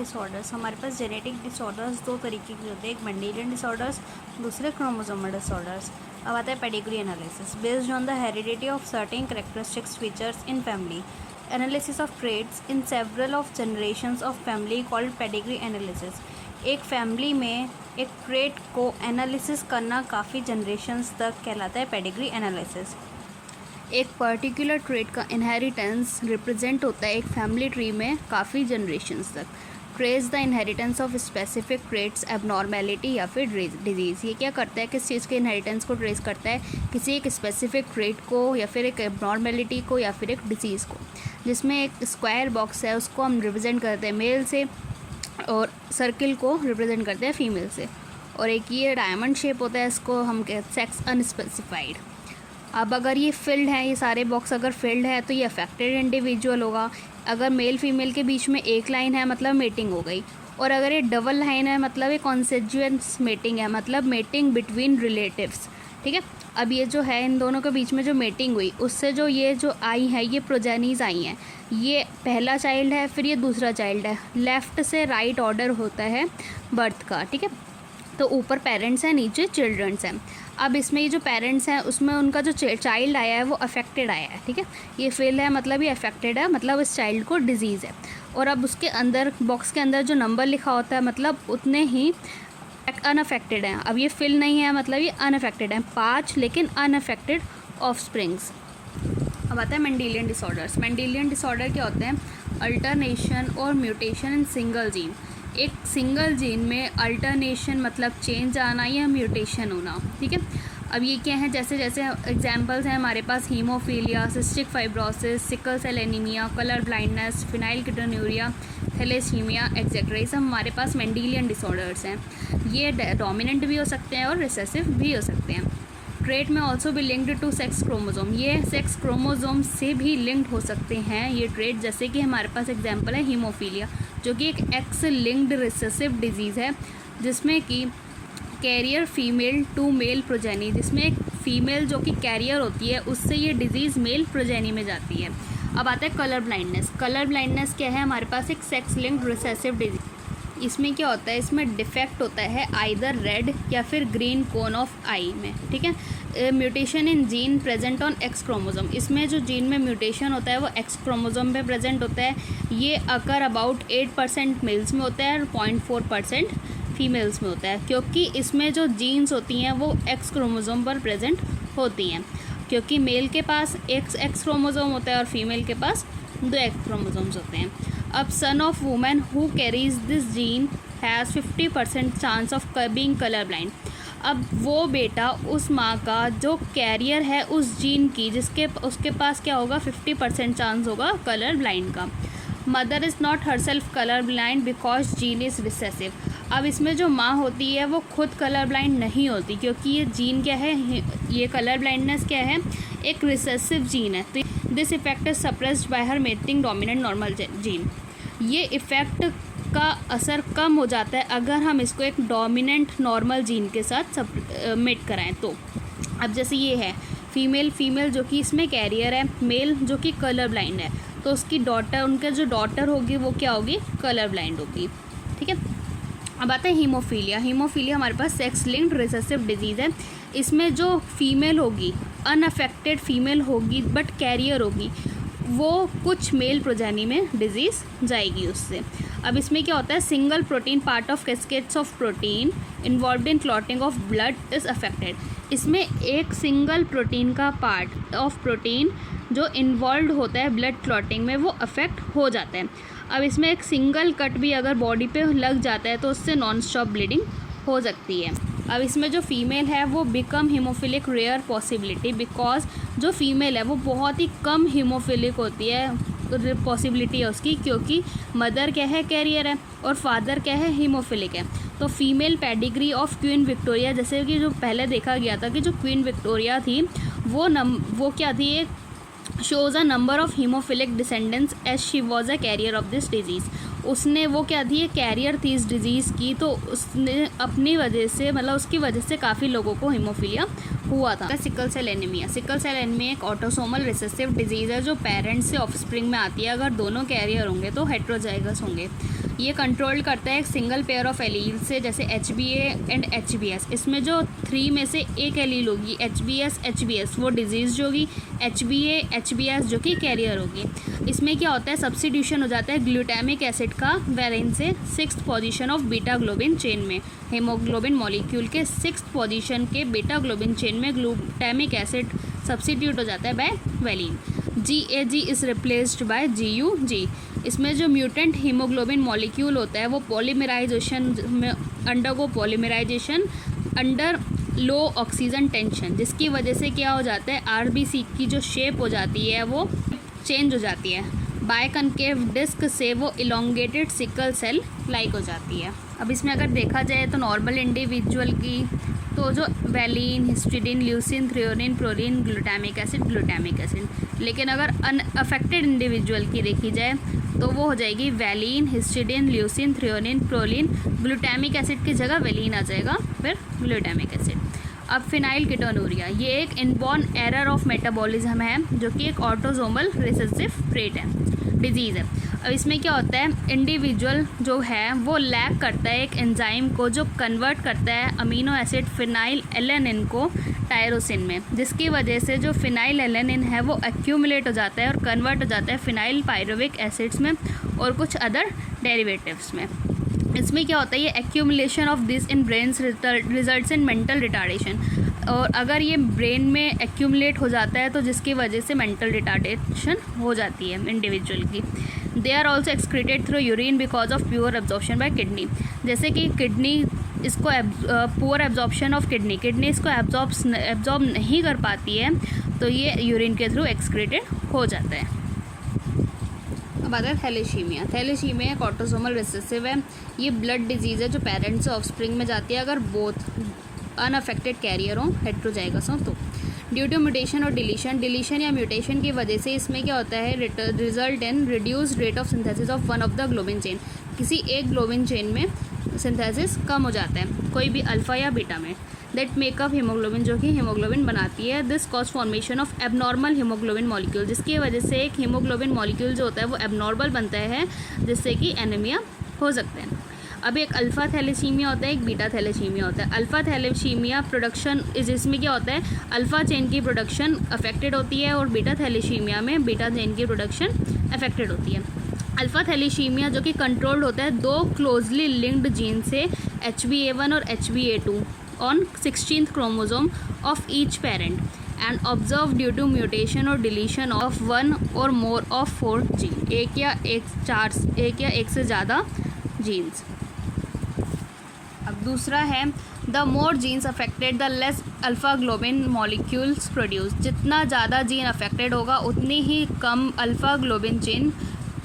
Disorders. हमारे पास genetic disorders दो तरीके के होते हैं, एक मेंडेलियन डिसऑर्डर्स, दूसरे क्रोमोसोमल डिसऑर्डर्स। अब आता है pedigree analysis. Based on the heredity of certain characteristics features in family, analysis of traits in several of generations of family called pedigree analysis. एक फैमिली में एक ट्रेड को एनालिसिस करना काफ़ी जनरेशंस तक कहलाता है पेडिग्री एनालिसिस। एक पर्टिकुलर ट्रेड का इनहेरिटेंस रिप्रेजेंट होता है एक फैमिली ट्री में काफ़ी जनरेशन्स तक। Trace the inheritance of specific traits, abnormality या फिर डिजीज़। ये क्या करता है, किस चीज़ के इनहेरिटेंस को ट्रेस करता है, किसी एक स्पेसिफिक ट्रेड को या फिर एक एबनॉर्मेलिटी को या फिर एक डिजीज़ को। जिसमें एक स्क्वायर बॉक्स है उसको हम रिप्रेजेंट करते हैं मेल से और सर्किल को रिप्रेजेंट करते हैं फीमेल से, और एक ये डायमंड शेप होता है, इसको हम कहते सेक्स अनस्पेसिफाइड। अब अगर ये फिल्ड है, ये सारे बॉक्स अगर फिल्ड है तो ये अफेक्टेड इंडिविजुअल होगा। अगर मेल फीमेल के बीच में एक लाइन है मतलब मेटिंग हो गई, और अगर ये डबल लाइन है मतलब ये कॉन्सेजुएंस मेटिंग है, मतलब मेटिंग बिटवीन रिलेटिव्स। ठीक है, अब ये जो है इन दोनों के बीच में जो मेटिंग हुई उससे जो ये जो आई है ये प्रोजेनीज आई हैं। ये पहला चाइल्ड है, फिर ये दूसरा चाइल्ड है। लेफ़्ट से राइट ऑर्डर होता है बर्थ का। ठीक है, तो ऊपर पेरेंट्स हैं, नीचे चिल्ड्रंस हैं। अब इसमें ये जो पेरेंट्स हैं उसमें उनका जो चाइल्ड आया है वो अफेक्टेड आया है। ठीक है, ये फेल है मतलब ये अफेक्टेड है, मतलब इस चाइल्ड को डिजीज़ है। और अब उसके अंदर बॉक्स के अंदर जो नंबर लिखा होता है मतलब उतने ही अनअफेक्टेड हैं। अब ये फिल नहीं है मतलब ये अनअफेक्टेड है, 5 लेकिन अनअफेक्टेड ऑफस्प्रिंग्स। अब आता है मेंडेलियन डिसऑर्डर्स। मेंडेलियन डिसऑर्डर क्या होते हैं, अल्टरनेशन और म्यूटेशन इन सिंगल जीन। एक सिंगल जीन में अल्टरनेशन मतलब चेंज आना या म्यूटेशन होना। ठीक है, अब ये क्या है, जैसे जैसे एग्जांपल्स हैं हमारे पास haemophilia, cystic fibrosis, sickle cell anaemia, colour blindness, phenylketonuria, thalassaemia etcetera. ये सब हमारे पास मेंडेलियन डिसऑर्डर्स हैं। ये डोमिनेंट भी हो सकते हैं और रिसेसिव भी हो सकते हैं। ट्रेट में ऑल्सो भी लिंक्ड टू सेक्स क्रोमोजोम। ये सेक्स क्रोमोजोम से भी लिंक्ड हो सकते हैं ये ट्रेट। जैसे कि हमारे पास एग्जांपल है हीमोफीलिया, जो कि एक एक्स लिंक्ड रिसेसिव डिजीज़ है, जिसमें कि carrier female to male progeny, जिसमें एक फीमेल जो कि कैरियर होती है उससे ये डिजीज़ मेल प्रोजेनी में जाती है। अब आता है कलर ब्लाइंडनेस। कलर ब्लाइंडनेस क्या है, हमारे पास एक सेक्स लिंक्ड रिसेसिव डिजीज। इसमें क्या होता है, इसमें डिफेक्ट होता है आइदर रेड या फिर ग्रीन कोन ऑफ आई में। ठीक है, mutation in gene present on x chromosome. इसमें जो जीन में म्यूटेशन होता है वो एक्स क्रोमोजोम पे प्रेजेंट होता है। ये अकर अबाउट 8% मेल्स में होता है और 0.4% फीमेल्स में होता है, क्योंकि इसमें जो जीन्स होती हैं वो एक्स क्रोमोजोम पर प्रेजेंट होती हैं। क्योंकि मेल के पास एक्स क्रोमोजोम होता है और फीमेल के पास 2 एक्स क्रोमोजोम्स होते हैं। अब son of women who carries this gene has 50% chance of being colour blind. अब वो बेटा उस माँ का जो कैरियर है उस जीन की, जिसके उसके पास क्या होगा, 50% चांस होगा कलर ब्लाइंड का। Mother is not herself colour blind because gene is recessive. अब इसमें जो माँ होती है वो खुद कलर ब्लाइंड नहीं होती, क्योंकि ये जीन क्या है, ये कलर ब्लाइंडनेस क्या है, एक रिसेसिव जीन है। तो this effect is suppressed bye her mating dominant normal gene. ये इफ़ेक्ट का असर कम हो जाता है अगर हम इसको एक डोमिनेंट नॉर्मल जीन के साथ मेट कराएं तो। अब जैसे ये है फीमेल जो कि इसमें कैरियर है, मेल जो कि कलर ब्लाइंड है, तो उसकी डॉटर, उनके जो डॉटर होगी वो क्या होगी, कलर ब्लाइंड होगी। ठीक है, अब आता है हीमोफीलिया। हीमोफीलिया हमारे पास सेक्स लिंक्ड रिसेसिव डिजीज़ है। इसमें जो फीमेल होगी, अनअफेक्टेड फीमेल होगी बट कैरियर होगी, वो कुछ मेल प्रोजेनी में डिजीज़ जाएगी उससे। अब इसमें क्या होता है, single protein part of cascades of protein involved in clotting of blood is affected. इसमें एक सिंगल प्रोटीन का पार्ट ऑफ प्रोटीन जो इन्वॉल्व होता है ब्लड क्लॉटिंग में वो अफेक्ट हो जाता है। अब इसमें एक सिंगल कट भी अगर बॉडी पे लग जाता है तो उससे नॉन स्टॉप ब्लीडिंग हो सकती है। अब इसमें जो फीमेल है वो become haemophilic rare possibility, because जो फीमेल है वो बहुत ही कम हीमोफिलिक होती है, पॉसिबिलिटी है उसकी, क्योंकि मदर क्या है, कैरियर है, और फादर क्या है, हीमोफिलिक है। तो female pedigree of queen Victoria, जैसे कि जो पहले देखा गया था कि जो क्वीन विक्टोरिया थी वो क्या थी, एक shows a number of hemophilic descendants as she was a carrier of this disease। उसने वो क्या थी, कैरियर थी इस डिज़ीज़ की, तो उसने अपनी वजह से मतलब उसकी वजह से काफ़ी लोगों को हीमोफीलिया हुआ था। Sickle cell anaemia. Sickle cell anaemia एक ऑटोसोमल रिसेसिव डिजीज़ है जो पेरेंट्स से ऑफस्प्रिंग में आती है। अगर दोनों कैरियर होंगे तो हेट्रोजाइगस होंगे। ये कंट्रोल करता है एक सिंगल पेयर ऑफ एलील से, जैसे HbA एंड HbS। इसमें जो 3 में से एक एलील होगी HbS वो डिजीज़ होगी, HbA HbS जो कि कैरियर होगी। इसमें क्या होता है, सब्स्टिट्यूशन हो जाता है ग्लूटामिक एसिड का वैलिन से 6th position of beta globin chain में। हीमोग्लोबिन मॉलिक्यूल के 6th पोजीशन के बीटा ग्लोबिन चेन में ग्लूटामिक एसिड सब्स्टिट्यूट हो जाता है by valine. GAG is replaced by GUG। इसमें जो म्यूटेंट हीमोग्लोबिन मॉलिक्यूल होता है वो पॉलीमराइजेशन में अंडरगो पॉलीमराइजेशन अंडर लो ऑक्सीजन टेंशन, जिसकी वजह से क्या हो जाता है, RBC की जो शेप हो जाती है वो चेंज हो जाती है। बायकनकेव डिस्क से वो इलोंगेटेड सिकल सेल लाइक हो जाती है। अब इसमें अगर देखा जाए तो नॉर्मल इंडिविजुअल की तो जो valine, histidine, leucine, threonine, proline, glutamic acid, लेकिन अगर अनअफेक्टेड इंडिविजुअल की देखी जाए तो वो हो जाएगी valine, histidine, leucine, threonine, proline, glutamic acid की जगह वैलिन आ जाएगा, फिर ग्लूटामिक एसिड। अब फिनाइल कीटोनूरिया, ये एक इनबॉर्न एरर ऑफ मेटाबॉलिज्म है जो कि एक ऑटोसोमल रिसेसिव ट्रेट है, डिजीज़ है। अब इसमें क्या होता है, इंडिविजुअल जो है वो लैक करता है एक एंजाइम को जो कन्वर्ट करता है अमीनो एसिड फिनाइल एलेनिन को टायरोसिन में, जिसकी वजह से जो फिनाइल एलेनिन है वो एक्यूमुलेट हो जाता है और कन्वर्ट हो जाता है फिनाइल पायरुविक एसिड्स में और कुछ अदर डेरिवेटिव्स में। इसमें क्या होता है, ये accumulation of this in brains results in mental retardation, और अगर ये ब्रेन में एक्यूमुलेट हो जाता है तो जिसकी वजह से मेंटल रिटार्डेशन हो जाती है इंडिविजुअल की। They are also excreted through urine because of pure absorption by kidney, जैसे कि किडनी इसको पुअर एब्जॉर्प्शन ऑफ किडनी इसको एब्जॉर्ब नहीं कर पाती है, तो ये यूरिन के थ्रू एक्सक्रीटेड हो जाता है। अब आता है थैलेसीमिया। थैलेसीमिया एक ऑटोसोमल रिसेसिव है। ये ब्लड डिजीज़ है जो पेरेंट्स से ऑफस्प्रिंग में जाती है अगर बोथ अनअफेक्टेड कैरियर हो, हेट्रोजाइगस हो तो। ड्यू टू म्यूटेशन और डिलीशन या म्यूटेशन की वजह से इसमें क्या होता है, result in reduce rate of synthesis of one of the globin chain. किसी एक ग्लोबिन चेन में सिंथेसिस कम हो जाता है, कोई भी अल्फ़ा या बीटा में, दैट मेकअप हीमोग्लोबिन जो कि हीमोग्लोबिन बनाती है। This cause formation of abnormal haemoglobin molecule, जिसकी वजह से एक हीमोग्लोबिन मॉलिक्यूल जो होता है वो एबनॉर्मल बनता है, जिससे कि एनीमिया हो सकता है। अब एक अल्फ़ा थैलेसीमिया होता है, एक बीटा थैलेसीमिया होता है। अल्फ़ा थैलेसीमिया प्रोडक्शन इसमें क्या होता है, अल्फ़ा चेन की प्रोडक्शन अफेक्टेड होती है और बीटा थैलेसीमिया में बीटा चेन की प्रोडक्शन अफेक्टेड होती है। अल्फ़ा थैलेसीमिया जो कि कंट्रोल्ड होता है दो क्लोजली लिंक्ड जीन से, HbA1 और HbA2 on 16th chromosome of each parent and observe due to mutation और डिलीशन ऑफ 1 और मोर ऑफ 4 जीन, एक या एक से ज़्यादा जीन्स। अब दूसरा है the more genes affected the less alpha globin molecules produce. जितना ज़्यादा जीन अफेक्टेड होगा उतनी ही कम alpha globin chain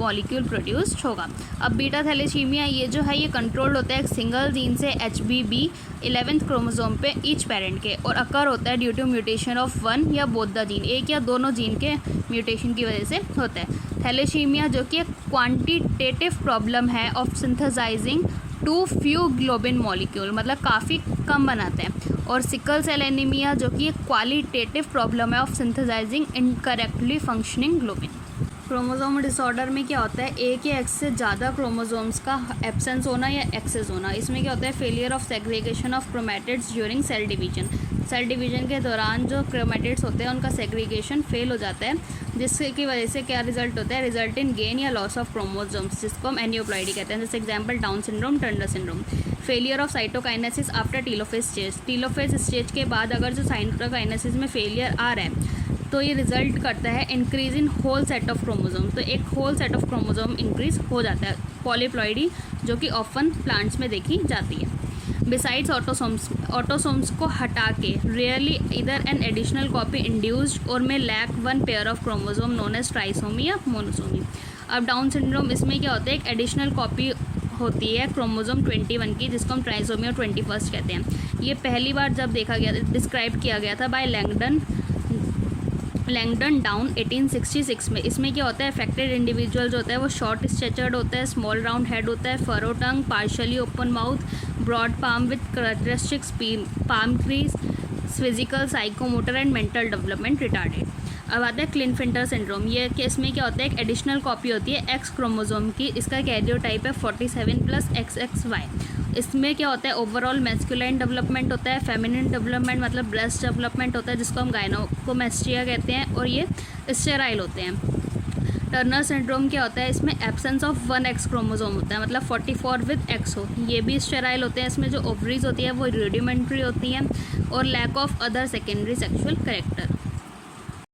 molecule produced होगा। अब बीटा थैलेसीमिया ये जो है ये कंट्रोल्ड होता है एक सिंगल जीन से, HBB 11th क्रोमोसोम पे ईच पेरेंट के, और अकर होता है ड्यू टू म्यूटेशन ऑफ 1 या बोथ द जीन, एक या दोनों जीन के म्यूटेशन की वजह से होता है। थैलेसीमिया जो कि एक क्वांटिटेटिव प्रॉब्लम है of synthesising too few globin molecule, मतलब काफ़ी कम बनाते हैं। और सिकल सेल एनीमिया जो कि एक क्वालिटेटिव प्रॉब्लम है of synthesising incorrectly functioning globin. Chromosome disorder में क्या होता है, एक या एक से ज़्यादा क्रोमोसोम्स का एब्सेंस होना या एक्सेस होना। इसमें क्या होता है, failure of segregation of chromatids during cell division. Cell division के दौरान जो क्रोमैटिड्स होते हैं उनका सेग्रीगेशन फेल हो जाता है, जिसकी वजह से क्या रिजल्ट होता है, रिजल्ट इन गेन या लॉस ऑफ क्रोमोसोम्स, जिसको हम एनियोप्लॉइडी कहते हैं। जैसे example down syndrome, Turner syndrome. Failure of cytokinesis after telophase stage. Telophase stage के बाद अगर जो साइटोकाइनेसिस में फेलियर आ रहा है तो ये रिजल्ट करता है increase in whole set of chromosome, तो एक whole set of chromosome increase हो जाता है, पॉलीप्लॉइडी, जो कि ऑफन प्लांट्स में देखी जाती है। बिसाइड्स ऑटोसोम्स को हटा के रियरली इधर एन एडिशनल कॉपी इंड्यूस्ड और में lack 1 pair of chromosome known as trisomy या मोनोसोमी। अब डाउन सिंड्रोम, इसमें क्या होता है, एक एडिशनल कॉपी होती है क्रोमोसोम 21 की, जिसको हम ट्राइसोमी और 21 कहते हैं। ये पहली बार जब देखा गया, डिस्क्राइब किया गया था बाय लैंगडन लैंगडन डाउन 1866 में। इसमें क्या होता है, अफेक्टेड इंडिविजुअल जो होता है वो शॉर्ट स्टेचर्ड होता है, स्मॉल राउंड हेड होता है, furrow tongue, partially open mouth, broad palm with characteristics palm crease, physical psychomotor and mental development retarded. अब आता है क्लिनफिंटर सिंड्रोम। ये कि इसमें क्या होता है, एक एडिशनल कॉपी होती है एक्स क्रोमोसोम की। इसका कैरियोटाइप है 47+XXY। इसमें क्या होता है, ओवरऑल मैस्कुलाइन डेवलपमेंट होता है, फेमिनिन डेवलपमेंट मतलब ब्रेस्ट डेवलपमेंट होता है जिसको हम गायनोकोमेस्ट्रिया कहते हैं, और ये स्टेराइल होते हैं। टर्नर सिंड्रोम क्या होता है, इसमें एब्सेंस ऑफ 1 एक्स क्रोमोसोम होता है, मतलब 44 विद एक्स हो। ये भी स्टेराइल होते हैं। इसमें जो ओवरीज होती है वो रूडिमेंट्री होती हैं, और lack of other secondary sexual character.